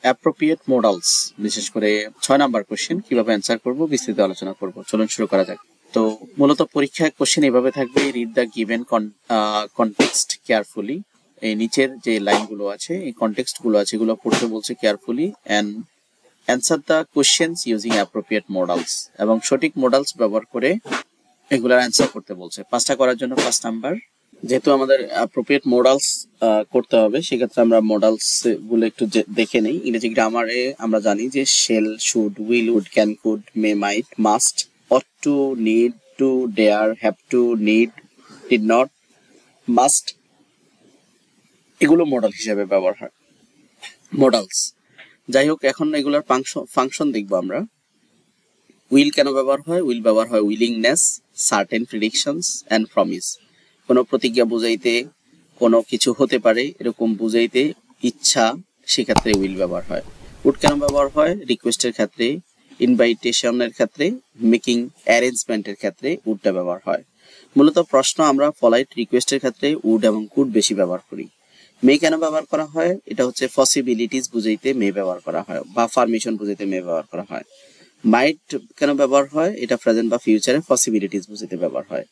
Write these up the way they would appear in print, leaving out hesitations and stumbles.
Appropriate modals, বিশেষ করে 6 number question কিভাবে অ্যান্সার করব বিস্তারিত আলোচনা করব। চলুন শুরু করা যাক। তো মূলত পরীক্ষায় কোশ্চেন এভাবে থাকবে: read the given context carefully. এই নিচের যে লাইনগুলো আছে, এই কনটেক্সট গুলো আছে, এগুলো পড়তে বলছে carefully, and answer the questions using appropriate modals, এবং সঠিক মডালস ব্যবহার করে এগুলার অ্যান্সার করতে বলছে। 5টা করার জন্য 5 নাম্বার। যেহেতু আমাদের অ্যাপ্রোপ্রিয়েট মডালস করতে হবে, সেক্ষেত্রে আমরা মডালস গুলো একটু দেখে নেই। ইংরেজি গ্রামারে আমরা জানি যে shall, should, will, would, can, could, may, might, must, ought to, need to, dare, have to, need, did not, must, এগুলো মডাল হিসেবে ব্যবহার হয়, মডালস। যাই হোক, এখন এগুলোর ফাংশন দেখবো আমরা। উইল কেন ব্যবহার হয়? উইল ব্যবহার হয় willingness, certain predictions and promise. কোনো প্রতিজ্ঞা বুঝাইতে, কোনো কিছু হতে পারে এরকম বুঝাইতে, ইচ্ছা, সেক্ষেত্রে উইল ব্যবহার হয়। উড কেন ব্যবহার হয়? রিকোয়েস্টের ক্ষেত্রে, ইনভাইটেশনের ক্ষেত্রে, মেকিং অ্যারেঞ্জমেন্টের ক্ষেত্রে উডটা ব্যবহার হয়। মূলত প্রশ্ন আমরা পলাইট রিকোয়েস্টের ক্ষেত্রে উড এবং কুড বেশি ব্যবহার করি। মে কেন ব্যবহার করা হয়? এটা হচ্ছে পসিবিলিটিস বুঝাইতে মে ব্যবহার করা হয়, বা পারমিশন বুঝাইতে মে ব্যবহার করা হয়। মাইট কেন ব্যবহার হয়? এটা প্রেজেন্ট বা ফিউচারে পসিবিলিটিস বুঝাইতে ব্যবহার হয়।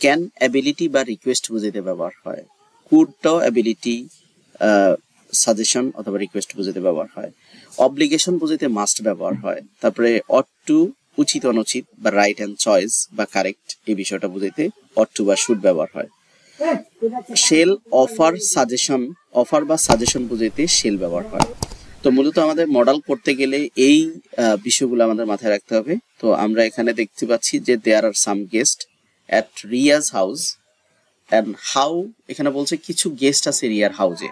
ক্যান অ্যাবিলিটি বা রিকোয়েস্ট বুঝাইতে ব্যবহার হয়। কুডটাও অ্যাবিলিটি, সাজেশন অথবা রিকোয়েস্ট বুঝাইতে ব্যবহার হয়। অব্লিগেশন বুঝাইতে মাস্ট ব্যবহার হয়। তারপরে অট টু, উচিত অনুচিত বা রাইট অ্যান্ড চয়েস বা কারেক্ট, এই বিষয়টা বুঝাইতে অট টু বা শুড ব্যবহার হয়। শেল, অফার, সাজেশন, অফার বা সাজেশন বুঝাইতে শেল ব্যবহার হয়। তো মূলত আমাদের মডেল করতে গেলে এই বিষয়গুলো আমাদের মাথায় রাখতে হবে। তো আমরা এখানে দেখতে পাচ্ছি যে there are some guest at Riya's house, and how, এখানে বলছে কিছু গেস্ট আছে রিয়ার হাউসে,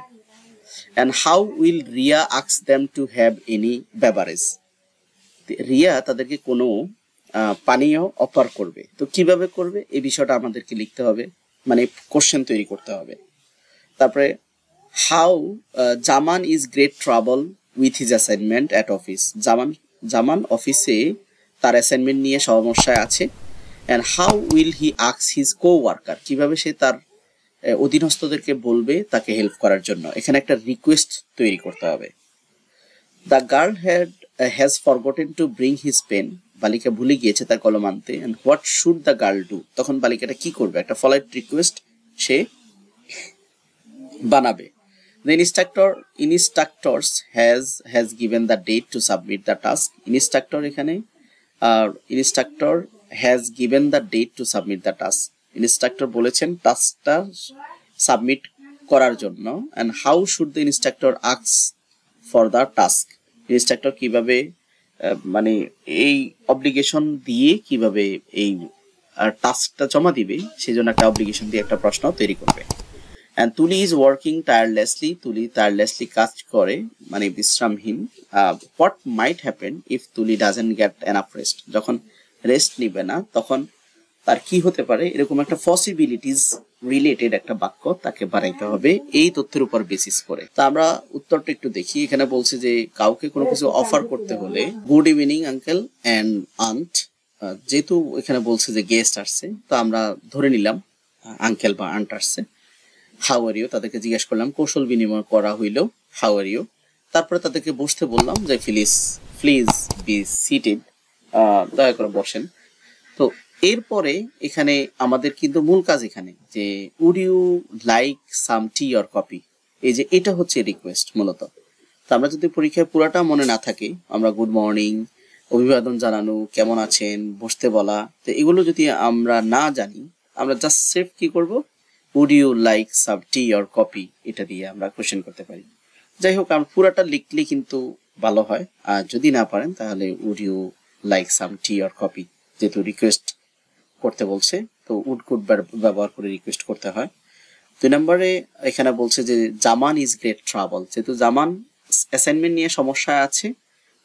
and how will Riya ask them to have any beverage. Riya তাদেরকে কোনো পানীয় অফার করবে, তো কিভাবে করবে এই বিষয়টা আমাদেরকে লিখতে হবে, মানে কোশ্চেন তৈরি করতে হবে। তারপরে how Zaman is great trouble with his assignment at office. Zaman অফিসে তার অ্যাসাইনমেন্ট নিয়ে সমস্যায় আছে। And how will he ask his co worker, কিভাবে সে তার অধীনস্থদেরকে বলবে তাকে হেল্প করার জন্য। এখানে একটা রিকোয়েস্ট তৈরি করতে হবে। The girl has forgotten to bring his pen, বালিকা ভুলে গিয়েছে তার কলম আনতে। And what should the girl do, তখন বালিকাটা কি করবে? একটা ফলাইট রিকোয়েস্ট সে বানাবে। The instructors has given the date to submit the task. Instructor এখানে instructor has given the date to submit the task. Instructor বলেছেন টাস্কটা সাবমিট করার জন্য। and how should the instructor ask for the task? Instructor কিভাবে মানে এই obligation দিয়ে কিভাবে এই টাস্কটা জমা দিবে, সেজন্য একটা অব্লিগেশন দিয়ে একটা প্রশ্ন তৈরি করবে। And তুলি is working tirelessly, তুলি tirelessly কাজ করে মানে বিশ্রামহীন। What might happen if তুলি doesn't get enough rest, যখন রেস্ট নিবে না তখন তার কি হতে পারে, এরকম একটা পসিবিলিটিস রিলেটেড একটা বাক্য তাকে বানাইতে হবে এই তথ্যের উপর বেসিস করে। তা আমরা উত্তরটা একটু দেখি। এখানে বলছে যে কাউকে কোনো কিছু অফার করতে হলে, good evening uncle and aunt, যেহেতু এখানে বলছে যে গেস্ট আসছে, তো আমরা ধরে নিলাম আঙ্কেল বা আন্ট আসছে। হাউ আর ইউ, তাদেরকে জিজ্ঞেস করলাম, কৌশল বিনিময় করা হইল হাউ আর ইউ। তারপরে তাদেরকে বসতে বললাম যে প্লিজ বি সিটেড, দয়া করে বসেন। তো এরপরে এখানে আমাদের কিন্তু মূল কাজ এখানে যে would you like some tea or coffee, এই যে এটা হচ্ছে রিকোয়েস্ট মূলত। তো আমরা যদি পরীক্ষায় পুরাটা মনে না থাকে, আমরা গুড মর্নিং, অভিবাদন জানানো, কেমন আছেন, বসতে বলা, তো এগুলো যদি আমরা না জানি, আমরা জাস্ট সেফ কি করব, would you like some tea or coffee, এটা দিয়ে আমরা কোশ্চেন করতে পারি। যাই হোক, আমরা পুরাটা লিখলে কিন্তু ভালো হয়, আর যদি না পারেন তাহলে would you like some tea or coffee, যেহেতু রিকোয়েস্ট করতে বলছে তো উড কুড ব্যবহার করে রিকোয়েস্ট করতে হয়। 2 নম্বরে এখানে বলছে যে জামান ইজ গ্রেট ট্রাবল, যেহেতু জামান অ্যাসাইনমেন্ট নিয়ে সমস্যায় আছে,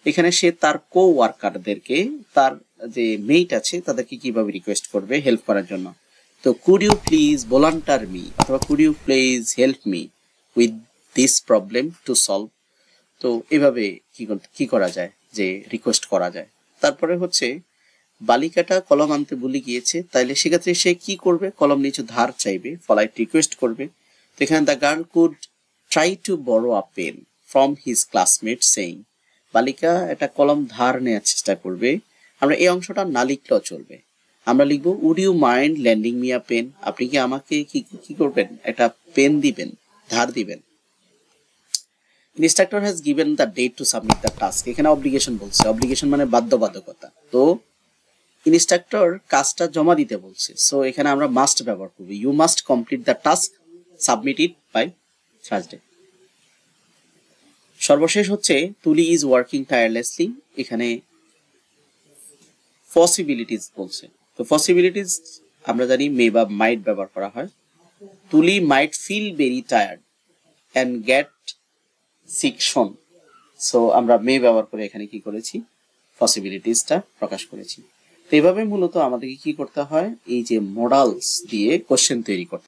এখানে সে তার কো ওয়ার্কারদেরকে, তার যে মেট আছে তাদেরকে কিভাবে রিকোয়েস্ট করবে হেল্প করার জন্য। তো could you please volunteer me, অথবা could you please help me with this problem to solve. তো এভাবে কি করা যায়, যে রিকোয়েস্ট করা যায়। তারপরে হচ্ছে বালিকাটা কলম আনতে ভুলে গিয়েছে, তাইলে সেক্ষেত্রে সে কি করবে, কলম নিচে ধার চাইবে, ফলাইট রিকোয়েস্ট করবে। তো এখানে the girl could try to borrow a pen, from his classmates saying, বালিকা একটা কলম ধার নেওয়ার চেষ্টা করবে। আমরা এই অংশটা না লিখলেও চলবে, আমরা লিখবো would you mind lending me a pen, আপনি কি আমাকে কি করবেন, একটা পেন দিবেন, ধার দিবেন। Instructor has given the date to submit the task, এখানে অব্লিগেশন বলছে, অব্লিগেশন মানে বাধ্যবাধকতা, তো ইনস্ট্রাক্টর কাজটা জমা দিতে বলছে, সো এখানে আমরা মাস্ট ব্যবহার করব, you must complete the task, submit it by Thursday. সর্বশেষ হচ্ছে তুলি ইজ ওয়ার্কিং টায়ারলেসলি, এখানে পসিবিলিটিস বলছে, তো পসিবিলিটিস আমরা জানি মে বা মাইট ব্যবহার করা হয়। Tuli might feel very tired and get sick soon, so আমরা মে ব্যবহার করে এখানে কি করেছি, পসিবিলিটিসটা প্রকাশ করেছি। তো এইভাবে মূলত আমাদেরকে কি করতে হয়, এই যে মডালস দিয়ে কোশ্চেন তৈরি করতে